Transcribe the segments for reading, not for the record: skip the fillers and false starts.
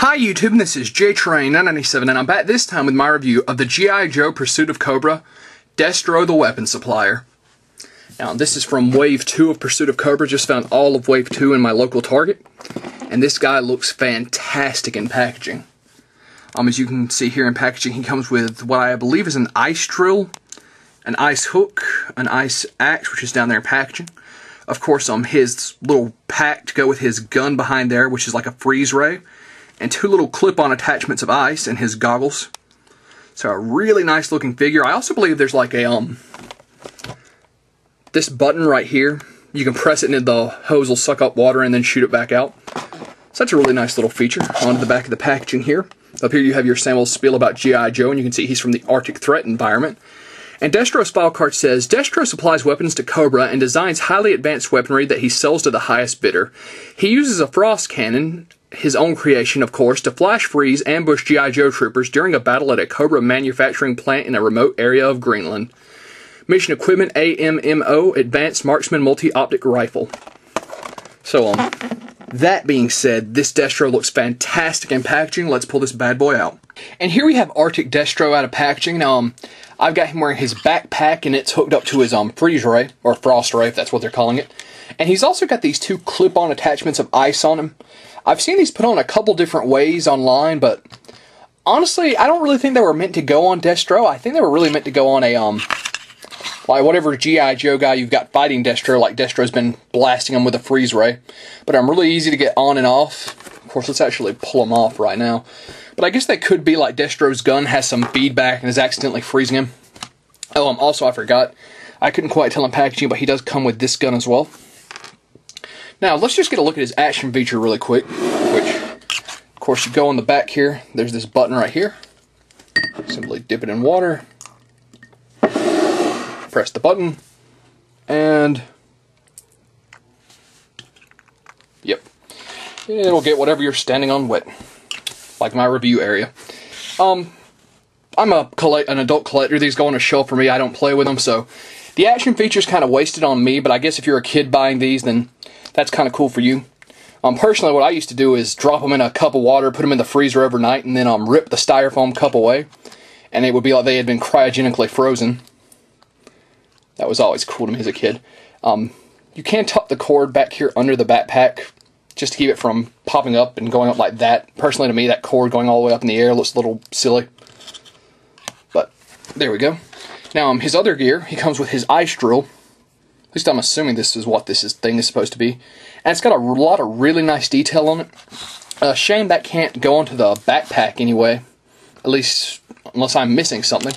Hi YouTube, and this is JTrain997, and I'm back this time with my review of the G.I. Joe Pursuit of Cobra, Destro the Weapon Supplier. Now this is from Wave 2 of Pursuit of Cobra, just found all of Wave 2 in my local Target, and this guy looks fantastic in packaging. As you can see here in packaging, he comes with what I believe is an ice drill, an ice hook, an ice axe, which is down there in packaging. Of course, his little pack to go with his gun behind there, which is like a freeze ray, and two little clip-on attachments of ice, and his goggles. So a really nice looking figure. I also believe there's like a this button right here. You can press it and the hose will suck up water and then shoot it back out. So that's a really nice little feature. Onto the back of the packaging here. Up here you have your Samuel spiel about G.I. Joe, and you can see he's from the Arctic threat environment. And Destro's file card says, Destro supplies weapons to Cobra and designs highly advanced weaponry that he sells to the highest bidder. He uses a frost cannon, his own creation of course, to flash freeze ambush G.I. Joe troopers during a battle at a Cobra manufacturing plant in a remote area of Greenland. Mission equipment AMMO, Advanced Marksman Multi-Optic Rifle. So, that being said, this Destro looks fantastic in packaging. Let's pull this bad boy out. And here we have Arctic Destro out of packaging. Now, I've got him wearing his backpack, and it's hooked up to his freeze ray, or frost ray, if that's what they're calling it. And he's also got these two clip-on attachments of ice on him. I've seen these put on a couple different ways online, but honestly, I don't really think they were meant to go on Destro. I think they were really meant to go on a, like whatever G.I. Joe guy you've got fighting Destro, like Destro's been blasting him with a freeze ray. But I'm really easy to get on and off. Of course, let's actually pull him off right now. But I guess they could be like Destro's gun has some feedback and is accidentally freezing him. Oh, also I forgot. I couldn't quite tell in packaging, but he does come with this gun as well. Now, let's just get a look at his action feature really quick, which, of course, you go on the back here. There's this button right here. Simply dip it in water. Press the button. And, yep. It'll get whatever you're standing on wet. Like my review area. I'm an adult collector. These go on a shelf for me. I don't play with them, so the action feature's kind of wasted on me, but I guess if you're a kid buying these, then that's kind of cool for you. Personally, what I used to do is drop them in a cup of water, put them in the freezer overnight, and then rip the styrofoam cup away, and it would be like they had been cryogenically frozen. That was always cool to me as a kid. You can tuck the cord back here under the backpack, just to keep it from popping up and going up like that. Personally, to me, that cord going all the way up in the air looks a little silly. But, there we go. Now, his other gear, he comes with his ice drill. At least I'm assuming this is what this thing is supposed to be. And it's got a lot of really nice detail on it. Shame that can't go onto the backpack anyway. At least, unless I'm missing something.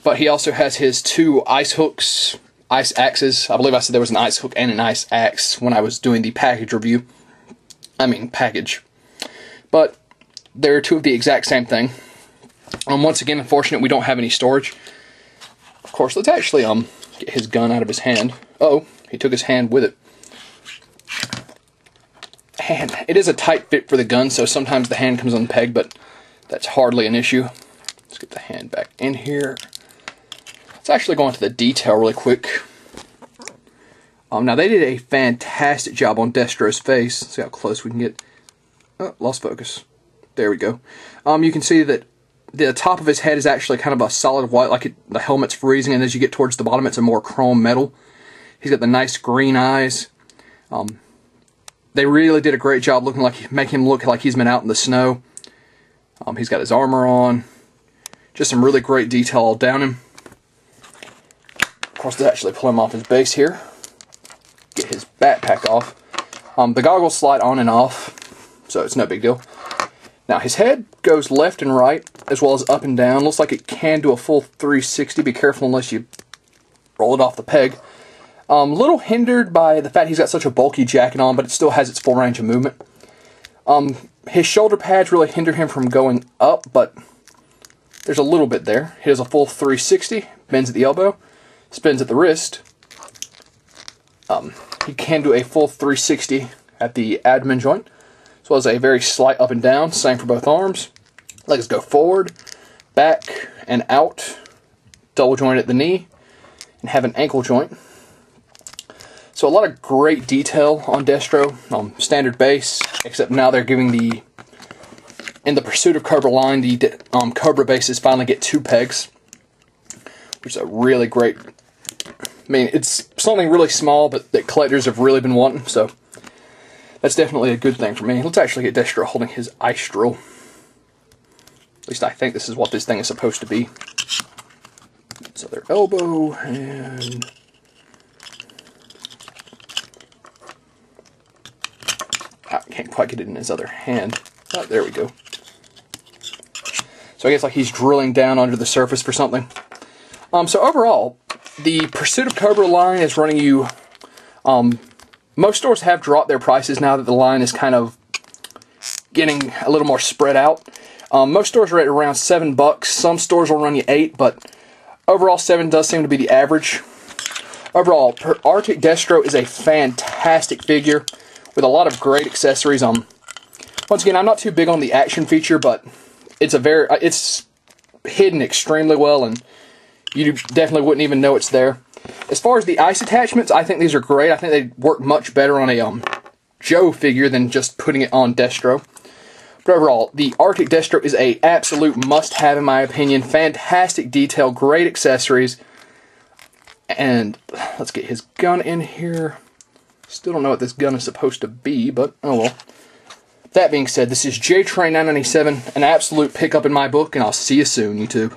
But he also has his two ice hooks, ice axes. I believe I said there was an ice hook and an ice axe when I was doing the package review. Package. But they're two of the exact same thing. Once again, unfortunate we don't have any storage. Of course, let's actually get his gun out of his hand. Uh-oh, he took his hand with it. And it is a tight fit for the gun, so sometimes the hand comes unpegged, but that's hardly an issue. Let's get the hand back in here. Let's actually go into the detail really quick. Now, they did a fantastic job on Destro's face. Let's see how close we can get. Oh, lost focus. There we go. You can see that the top of his head is actually kind of a solid white, like the helmet's freezing, and as you get towards the bottom, it's a more chrome metal. He's got the nice green eyes. They really did a great job making him look like he's been out in the snow. He's got his armor on. Just some really great detail all down him. Of course, they actually pull him off his base here. Get his backpack off. The goggles slide on and off, so it's no big deal. Now, his head goes left and right, as well as up and down. Looks like it can do a full 360. Be careful unless you roll it off the peg. Little hindered by the fact he's got such a bulky jacket on, but it still has its full range of movement. His shoulder pads really hinder him from going up, but there's a little bit there. He does a full 360, bends at the elbow, spins at the wrist. He can do a full 360 at the abdomen joint, as well as a very slight up and down, same for both arms. Legs go forward, back, and out, double joint at the knee, and have an ankle joint. So a lot of great detail on Destro, standard base, except now they're giving in the Pursuit of Cobra line, the Cobra bases finally get 2 pegs, which is a really great, I mean, it's something really small, but that collectors have really been wanting, so that's definitely a good thing for me. Let's actually get Destro holding his ice drill. At least I think this is what this thing is supposed to be. So their elbow, and I can't quite get it in his other hand. Oh, there we go. So I guess like he's drilling down under the surface for something. So overall, the Pursuit of Cobra line is running you... most stores have dropped their prices now that the line is kind of getting a little more spread out. Most stores are at around $7. Some stores will run you $8, but overall 7 does seem to be the average. Overall, Arctic Destro is a fantastic figure with a lot of great accessories. Once again, I'm not too big on the action feature, but it's hidden extremely well, and you definitely wouldn't even know it's there. As far as the ice attachments, I think these are great. I think they work much better on a Joe figure than just putting it on Destro. But overall, the Arctic Destro is a absolute must-have in my opinion. Fantastic detail, great accessories. And let's get his gun in here. Still don't know what this gun is supposed to be, but oh well. That being said, this is JTrain997, an absolute pickup in my book, and I'll see you soon, YouTube.